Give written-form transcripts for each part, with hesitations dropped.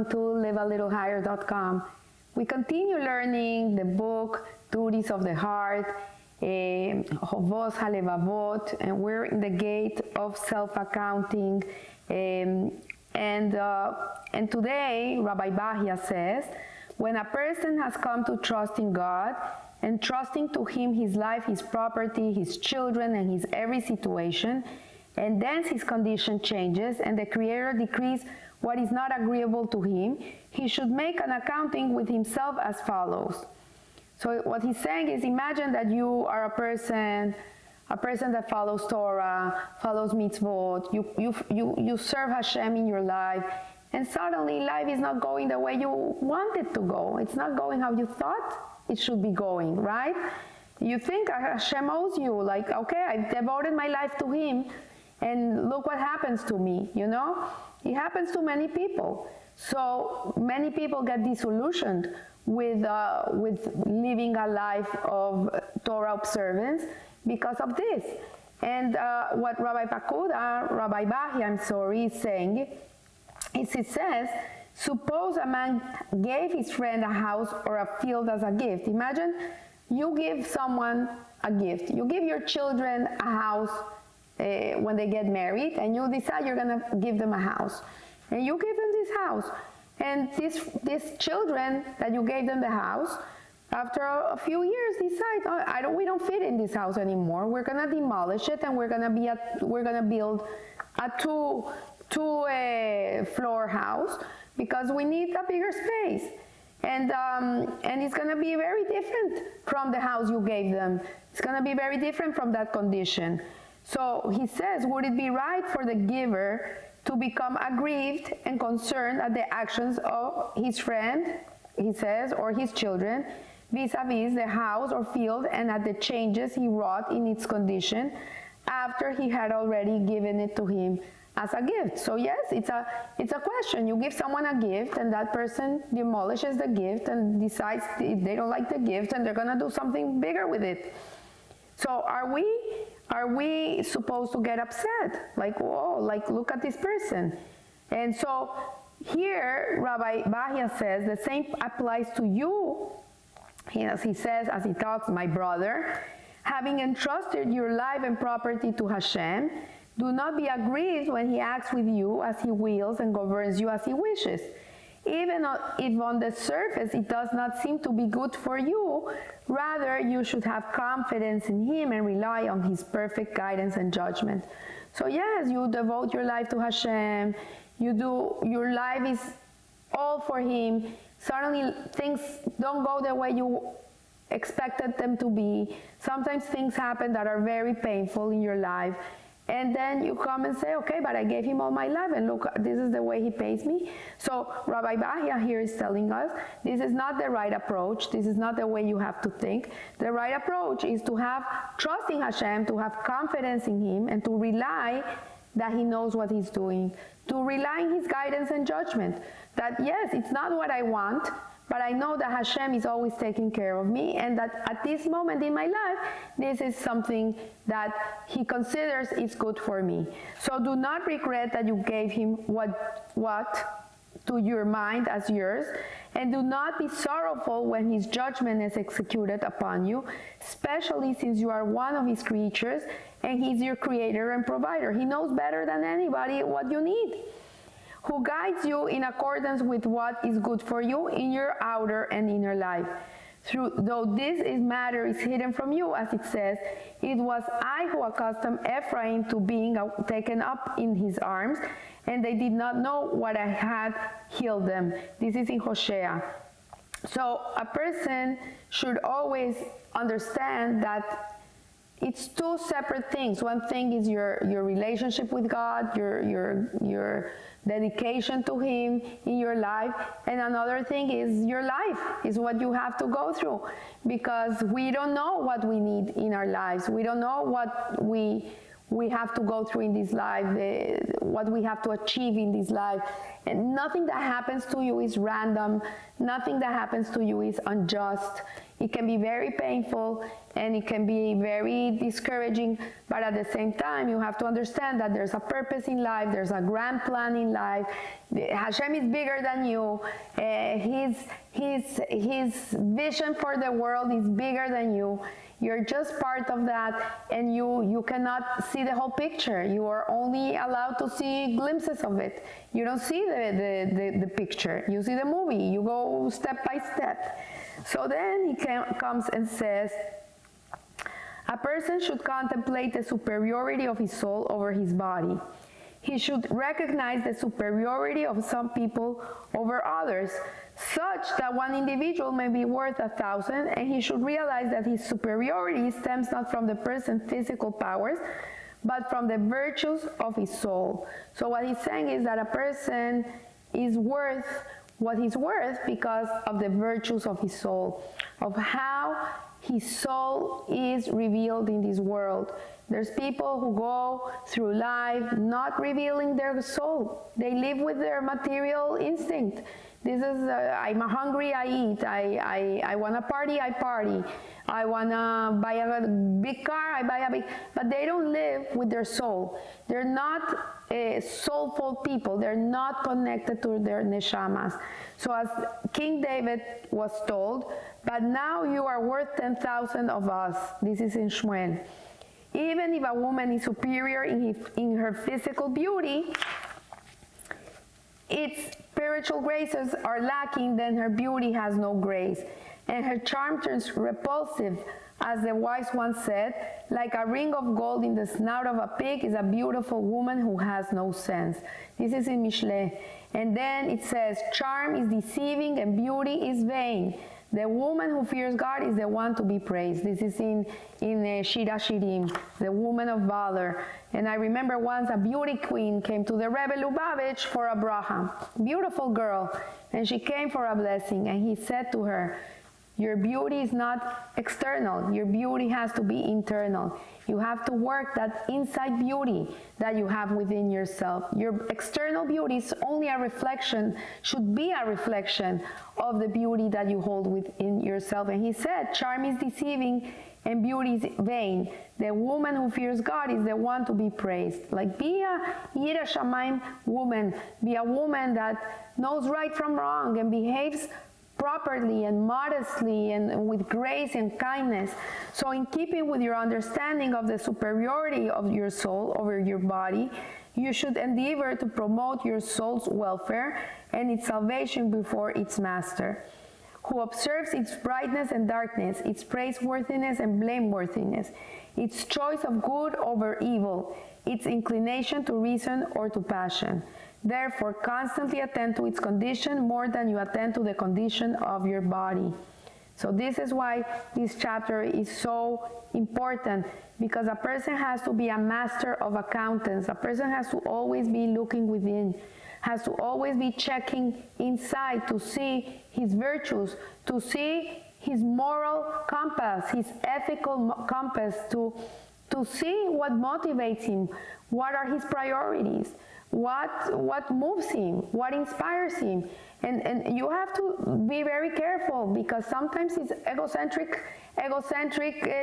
welcome to livealittlehigher.com. We continue learning the book, Duties of the Heart, Hovos HaLevavot, and we're in the gate of self-accounting. And today, Rabbi Bahya says, when a person has come to trust in God and trusting to Him his life, his property, his children, and his every situation, and then his condition changes and the Creator decrees what is not agreeable to him, he should make an accounting with himself as follows. So what he's saying is, imagine that you are a person that follows Torah, follows mitzvot, you serve Hashem in your life, and suddenly life is not going the way you want it to go. It's not going how you thought it should be going, right? You think Hashem owes you, like, okay, I've devoted my life to Him, and look what happens to me, you know? It happens to many people. So many people get disillusioned with living a life of Torah observance because of this. And what Rabbi Bahya, is saying is, it says, suppose a man gave his friend a house or a field as a gift. Imagine you give someone a gift. You give your children a house when they get married, and you decide you're going to give them a house. And you give them this house. And these children that you gave them the house, after a few years decide, we don't fit in this house anymore. We're going to demolish it, and we're going to build a two floor house because we need a bigger space. And it's going to be very different from the house you gave them. It's going to be very different from that condition. So he says, would it be right for the giver to become aggrieved and concerned at the actions of his friend, he says, or his children, vis-a-vis the house or field, and at the changes he wrought in its condition after he had already given it to him as a gift? So yes, it's a question. You give someone a gift, and that person demolishes the gift and decides they don't like the gift, and they're going to do something bigger with it. So are we supposed to get upset? Like, whoa, like, look at this person. And so here, Rabbi Bahya says the same applies to you. As he says, as he talks, my brother, having entrusted your life and property to Hashem, do not be aggrieved when He acts with you as He wills and governs you as He wishes. Even if on the surface it does not seem to be good for you, rather you should have confidence in Him and rely on His perfect guidance and judgment. So yes, you devote your life to Hashem, your life is all for Him. Suddenly things don't go the way you expected them to be. Sometimes things happen that are very painful in your life. And then you come and say, okay, but I gave Him all my life, and look, this is the way He pays me. So Rabbi Bahya here is telling us, this is not the right approach. This is not the way you have to think. The right approach is to have trust in Hashem, to have confidence in Him, and to rely that He knows what He's doing, to rely on His guidance and judgment. That yes, it's not what I want, but I know that Hashem is always taking care of me, and that at this moment in my life, this is something that He considers is good for me. So do not regret that you gave Him what to your mind as yours, and do not be sorrowful when His judgment is executed upon you, especially since you are one of His creatures, and He's your creator and provider. He knows better than anybody what you need, who guides you in accordance with what is good for you in your outer and inner life. Though this matter is hidden from you, as it says, it was I who accustomed Ephraim to being taken up in His arms, and they did not know what I had healed them. This is in Hosea. So a person should always understand that it's two separate things. One thing is your relationship with God, your dedication to Him in your life, and another thing is your life, is what you have to go through, because we don't know what we need in our lives. We don't know what we we have to go through in this life, what we have to achieve in this life. And nothing that happens to you is random. Nothing that happens to you is unjust. It can be very painful and it can be very discouraging, but at the same time, you have to understand that there's a purpose in life, there's a grand plan in life. Hashem is bigger than you. His vision for the world is bigger than you. You're just part of that, and you cannot see the whole picture. You are only allowed to see glimpses of it. You don't see the picture. You see the movie. You go step by step. So then he comes and says, a person should contemplate the superiority of his soul over his body. He should recognize the superiority of some people over others, such that one individual may be worth 1,000, and he should realize that his superiority stems not from the person's physical powers, but from the virtues of his soul. So what he's saying is that a person is worth what he's worth because of the virtues of his soul, of how his soul is revealed in this world. There's people who go through life not revealing their soul. They live with their material instinct. This is, I'm hungry, I eat. I want to party, I party. I want to buy a big car, I buy a big... But they don't live with their soul. They're not soulful people. They're not connected to their neshamas. So as King David was told, but now you are worth 10,000 of us. This is in Shmuel. Even if a woman is superior in her physical beauty, its spiritual graces are lacking, then her beauty has no grace, and her charm turns repulsive. As the wise one said, like a ring of gold in the snout of a pig is a beautiful woman who has no sense. This is in Mishle. And then it says, charm is deceiving and beauty is vain. The woman who fears God is the one to be praised. This is in Shira Shirim, the woman of valor. And I remember once a beauty queen came to the Rebbe Lubavitch for a bracha. Beautiful girl. And she came for a blessing. And he said to her, your beauty is not external. Your beauty has to be internal. You have to work that inside beauty that you have within yourself. Your external beauty is only a reflection, should be a reflection of the beauty that you hold within yourself. And he said, charm is deceiving and beauty is vain. The woman who fears God is the one to be praised. Like, be a Yira Shamayim woman. Be a woman that knows right from wrong and behaves properly and modestly and with grace and kindness. So in keeping with your understanding of the superiority of your soul over your body, you should endeavor to promote your soul's welfare and its salvation before its master, who observes its brightness and darkness, its praiseworthiness and blameworthiness, its choice of good over evil, its inclination to reason or to passion. Therefore, constantly attend to its condition more than you attend to the condition of your body. So this is why this chapter is so important, because a person has to be a master of accountants. A person has to always be looking within, has to always be checking inside to see his virtues, to see his moral compass, his ethical compass, to see what motivates him, what are his priorities, what moves him, what inspires him. And you have to be very careful, because sometimes it's egocentric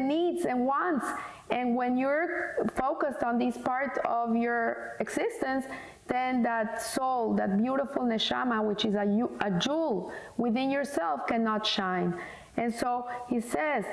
needs and wants. And when you're focused on this part of your existence, then that soul, that beautiful neshama, which is a jewel within yourself, cannot shine. And so he says,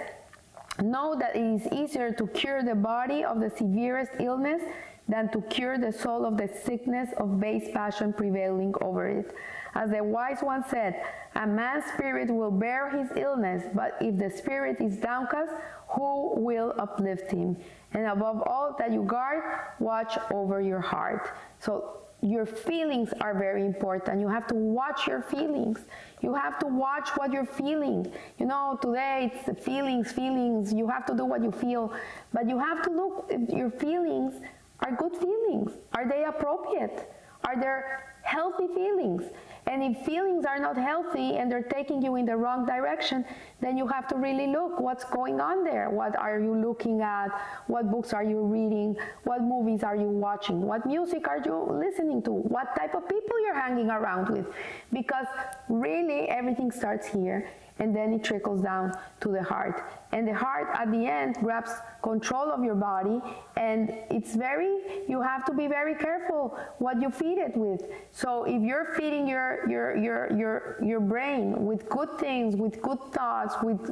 know that it is easier to cure the body of the severest illness than to cure the soul of the sickness of base passion prevailing over it. As the wise one said, a man's spirit will bear his illness, but if the spirit is downcast, who will uplift him? And above all that you guard, watch over your heart. So your feelings are very important. You have to watch your feelings. You have to watch what you're feeling. You know, today it's the feelings. You have to do what you feel. But you have to look if your feelings are good feelings. Are they appropriate? Are there healthy feelings? And if feelings are not healthy and they're taking you in the wrong direction, then you have to really look what's going on there. What are you looking at? What books are you reading? What movies are you watching? What music are you listening to? What type of people you're hanging around with? Because really everything starts here, and then it trickles down to the heart. And the heart at the end grabs control of your body, and you have to be very careful what you feed it with. So if you're feeding your brain with good things, with good thoughts, with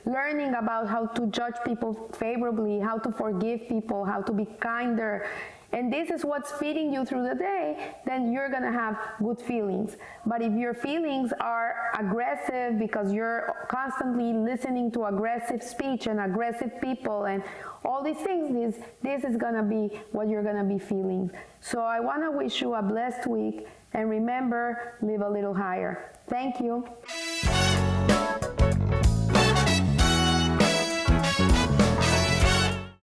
learning about how to judge people favorably, how to forgive people, how to be kinder, and this is what's feeding you through the day, then you're gonna have good feelings. But if your feelings are aggressive because you're constantly listening to aggressive speech and aggressive people and all these things, this is gonna be what you're gonna be feeling. So I wanna wish you a blessed week, and remember, live a little higher. Thank you.